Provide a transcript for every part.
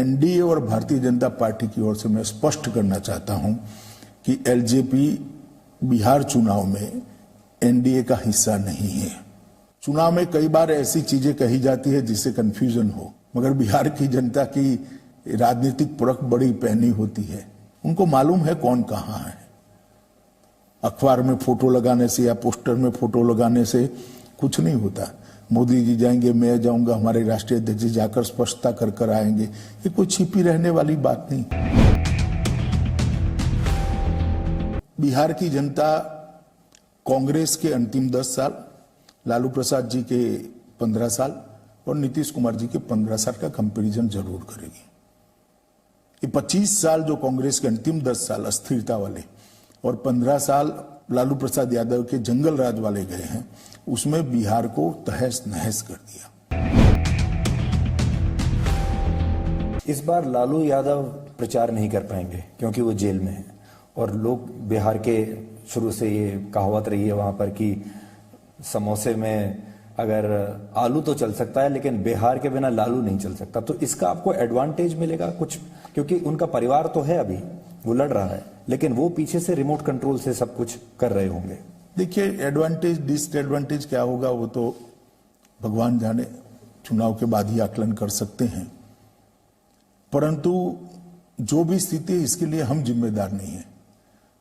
NDA और Bharatiya Janata party की ओर से मैं स्पष्ट करना चाहता हूं कि एलजेपी बिहार चुनाव में एनडीए का हिस्सा नहीं है। चुनाव में कई बार ऐसी चीजें कही जाती है जिससे कंफ्यूजन हो, मगर बिहार की जनता की राजनीतिक परख बड़ी पैनी होती है। उनको मालूम है कौन कहां है। अखबार में फोटो लगाने से या पोस्टर में फोटो लगाने से कुछ नहीं होता। मोदी जी जाएंगे, मैं जाऊंगा, हमारे राष्ट्रीय अध्यक्ष जी जाकर स्पष्टता कर कर आएंगे, ये कोई छिपी रहने वाली बात नहीं। बिहार की जनता कांग्रेस के अंतिम 10 साल, लालू प्रसाद जी के 15 साल और नीतीश कुमार जी के 15 साल का कंपैरिजन जरूर करेगी। ये 25 साल जो कांग्रेस के अंतिम 10 साल अस्थिरता वाले और 15 साल लालू प्रसाद यादव के जंगल राज वाले गए हैं, उसमें बिहार को तहस नहस कर दिया। इस बार लालू यादव प्रचार नहीं कर पाएंगे क्योंकि वो जेल में है और लोग बिहार के शुरू से ये कहावत रही है वहां पर कि समोसे में अगर आलू तो चल सकता है लेकिन बिहार के बिना लालू नहीं चल सकता। तो इसका आपको एडवांटेज मिलेगा कुछ, क्योंकि उनका परिवार तो है, अभी वो लड़ रहा है, लेकिन वो पीछे से रिमोट कंट्रोल से सब कुछ कर रहे होंगे। देखिए, एडवांटेज डिसएडवांटेज क्या होगा वो तो भगवान जाने, चुनाव के बाद ही आकलन कर सकते हैं। परंतु जो भी स्थिति है इसके लिए हम जिम्मेदार नहीं है।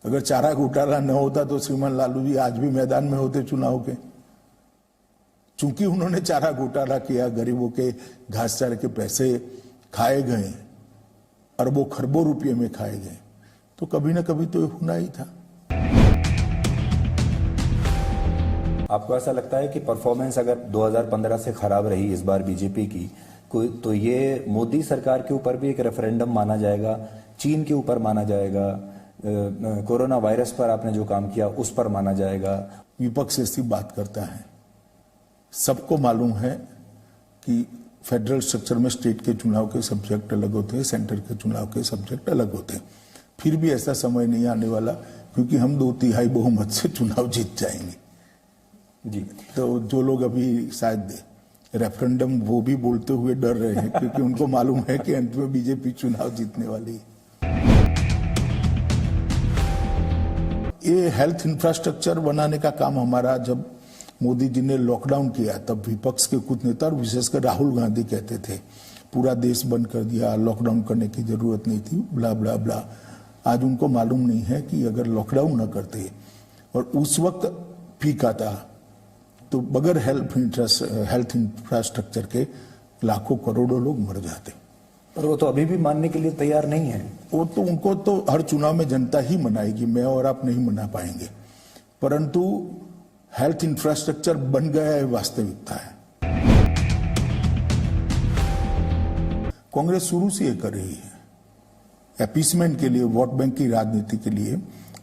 अगर चारा घोटाला न होता तो श्रीमान लालू जी आज भी मैदान में होते चुनाव के। चूंकि उन्होंने चारा घोटाला किया, गरीबों के घास चारे के पैसे खाए गए, अरबों खरबों रुपये में खाए गए, तो कभी ना कभी तो होना ही था। आपको ऐसा लगता है कि परफॉर्मेंस अगर 2015 से खराब रही इस बार बीजेपी की, तो ये मोदी सरकार के ऊपर भी एक रेफरेंडम माना जाएगा, चीन के ऊपर माना जाएगा, कोरोना वायरस पर आपने जो काम किया उस पर माना जाएगा? विपक्ष ऐसी बात करता है। सबको मालूम है कि फेडरल स्ट्रक्चर में स्टेट के चुनाव के सब्जेक्ट अलग होते हैं, सेंटर के चुनाव के सब्जेक्ट अलग होते हैं। फिर भी ऐसा समय नहीं आने वाला क्योंकि हम 2/3 बहुमत से चुनाव जीत जाएंगे जी। तो जो लोग अभी शायद रेफरेंडम वो भी बोलते हुए डर रहे हैं क्योंकि उनको मालूम है कि अंत में बीजेपी चुनाव जीतने वाली है। ये हेल्थ इंफ्रास्ट्रक्चर बनाने का काम हमारा, जब मोदी जी ने लॉकडाउन किया तब विपक्ष के कुछ नेता और विशेषकर राहुल गांधी कहते थे पूरा देश बंद कर दिया, लॉकडाउन करने की जरूरत नहीं थी, ब्ला ब्ला ब्ला। आज उनको मालूम नहीं है कि अगर लॉकडाउन न करते और उस वक्त पीक आता तो बगैर हेल्थ इंफ्रास्ट्रक्चर के लाखों करोड़ों लोग मर जाते। पर वो तो अभी भी मानने के लिए तैयार नहीं है। वो तो उनको तो हर चुनाव में जनता ही मनाएगी, मैं और आप नहीं मना पाएंगे। परंतु हेल्थ इंफ्रास्ट्रक्चर बन गया है, वास्तविकता है। कांग्रेस शुरू से ये कर रही है, अपीसमेंट के लिए, वोट बैंक की राजनीति के लिए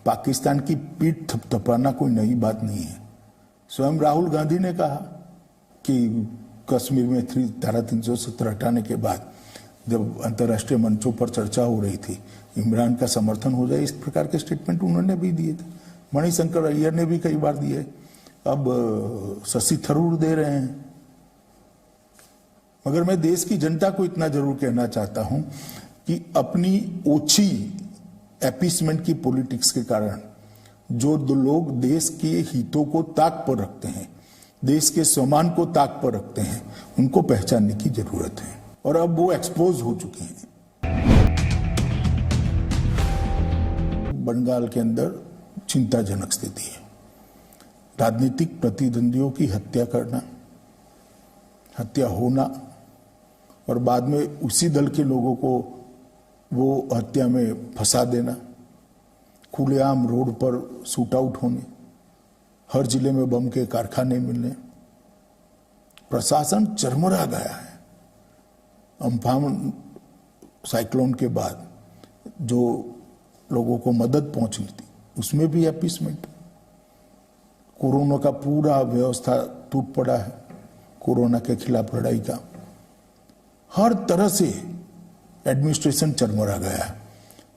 पाकिस्तान की पीठ थपथपाना कोई नई बात नहीं है। स्वयं राहुल गांधी ने कहा कि कश्मीर में धारा 370 हटाने के बाद जब अंतर्राष्ट्रीय मंचों पर चर्चा हो रही थी, इमरान का समर्थन हो जाए, इस प्रकार के स्टेटमेंट उन्होंने भी दिए थे। मणिशंकर अय्यर ने भी कई बार दिए, अब शशि थरूर दे रहे हैं। मगर मैं देश की जनता को इतना जरूर कहना चाहता हूं कि अपनी ओछी अपीसमेंट की पॉलिटिक्स के कारण जो लोग देश के हितों को ताक पर रखते हैं, देश के सम्मान को ताक पर रखते हैं, उनको पहचानने की जरूरत है और अब वो एक्सपोज हो चुके हैं। बंगाल के अंदर चिंताजनक स्थिति है। राजनीतिक प्रतिद्वंदियों की हत्या करना, हत्या होना और बाद में उसी दल के लोगों को वो हत्या में फंसा देना, खुलेआम रोड पर शूट आउट होने, हर जिले में बम के कारखाने मिलने, प्रशासन चरमरा गया है। अम्फान साइक्लोन के बाद जो लोगों को मदद पहुंचनी थी उसमें भी अपीसमेंट। कोरोना का पूरा व्यवस्था टूट पड़ा है, कोरोना के खिलाफ लड़ाई का हर तरह से एडमिनिस्ट्रेशन चरमरा गया है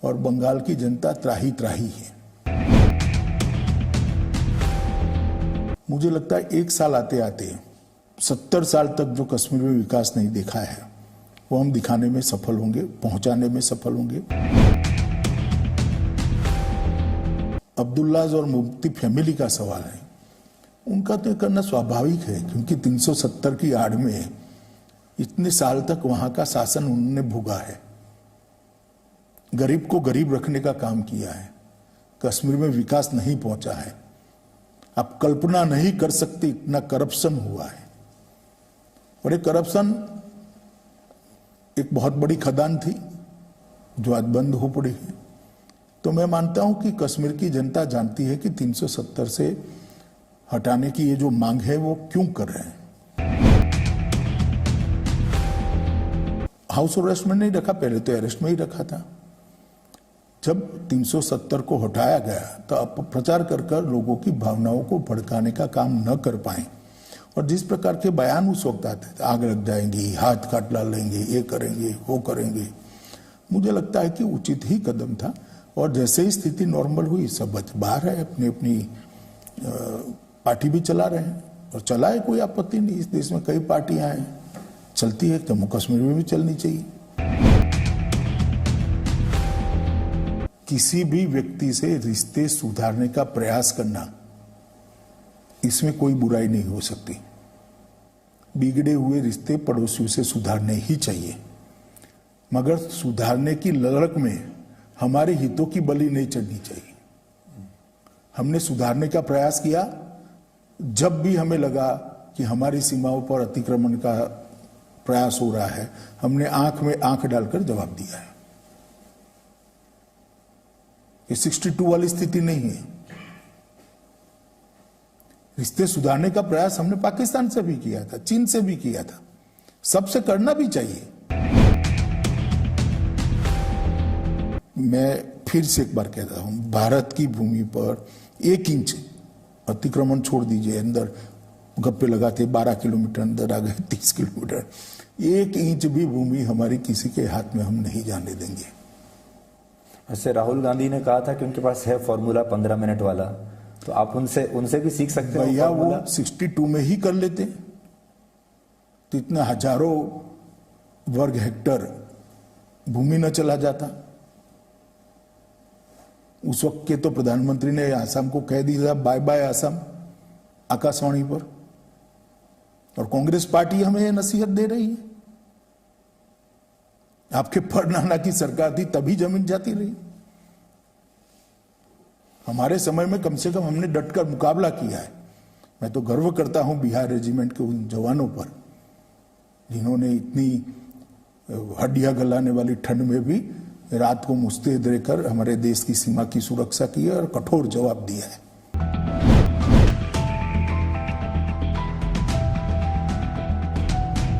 और बंगाल की जनता त्राही त्राही है। मुझे लगता है 1 साल आते आते 70 साल तक जो कश्मीर में विकास नहीं देखा है वो हम दिखाने में सफल होंगे, पहुंचाने में सफल होंगे। अब्दुल्लाज और मुफ्ती फैमिली का सवाल है, उनका तो करना स्वाभाविक है, क्योंकि 370 की आड़ में इतने साल तक वहां का शासन उन्होंने भोगा है, गरीब को गरीब रखने का काम किया है, कश्मीर में विकास नहीं पहुंचा है। आप कल्पना नहीं कर सकते इतना करप्शन हुआ है। और ये करप्शन एक बहुत बड़ी खदान थी जो आज बंद हो पड़ी है। तो मैं मानता हूं कि कश्मीर की जनता जानती है कि 370 से हटाने की ये जो मांग है वो क्यों कर रहे हैं। हाउस अरेस्ट में नहीं रखा, पहले तो अरेस्ट में ही रखा था। जब 370 को हटाया गया तो अब प्रचार कर लोगों की भावनाओं को भड़काने का काम न कर पाए। और जिस प्रकार के बयान उस वक्त आते थे, आग लग जाएंगी, हाथ काट डालेंगे, ये करेंगे, वो करेंगे, मुझे लगता है कि उचित ही कदम था। और जैसे ही स्थिति नॉर्मल हुई, सब बाहर है, अपनी अपनी पार्टी भी चला रहे हैं और चलाए, कोई आपत्ति नहीं। इस देश में कई पार्टियां हैं, चलती है, जम्मू कश्मीर में भी चलनी चाहिए। किसी भी व्यक्ति से रिश्ते सुधारने का प्रयास करना, इसमें कोई बुराई नहीं हो सकती। बिगड़े हुए रिश्ते पड़ोसियों से सुधारने ही चाहिए, मगर सुधारने की ललक में हमारे हितों की बलि नहीं चढ़नी चाहिए। हमने सुधारने का प्रयास किया जब भी हमें लगा कि हमारी सीमाओं पर अतिक्रमण का प्रयास हो रहा है, हमने आंख में आंख डालकर जवाब दिया है। ये 62 वाली स्थिति नहीं है। रिश्ते सुधारने का प्रयास हमने पाकिस्तान से भी किया था, चीन से भी किया था, सबसे करना भी चाहिए। मैं फिर से एक बार कहता हूं, भारत की भूमि पर 1 इंच अतिक्रमण छोड़ दीजिए, अंदर गप्पे लगाते 12 किलोमीटर अंदर आ गए, 30 किलोमीटर, 1 इंच भी भूमि हमारी किसी के हाथ में हम नहीं जाने देंगे। वैसे राहुल गांधी ने कहा था कि उनके पास है फॉर्मूला 15 मिनट वाला, तो आप उनसे भी सीख सकते हैं। भैया वो 62 में ही कर लेते तो इतना हजारों वर्ग हेक्टर भूमि न चला जाता। उस वक्त के तो प्रधानमंत्री ने आसाम को कह दिया बाय बाय आसाम, आकाशवाणी पर। और कांग्रेस पार्टी हमें यह नसीहत दे रही है। आपके परनाना की सरकार थी तभी जमीन जाती रही। हमारे समय में कम से कम हमने डटकर मुकाबला किया है। मैं तो गर्व करता हूं बिहार रेजिमेंट के उन जवानों पर, जिन्होंने इतनी हड्डियां गलाने वाली ठंड में भी रात को मुस्तैद रहकर हमारे देश की सीमा की सुरक्षा की है और कठोर जवाब दिया है।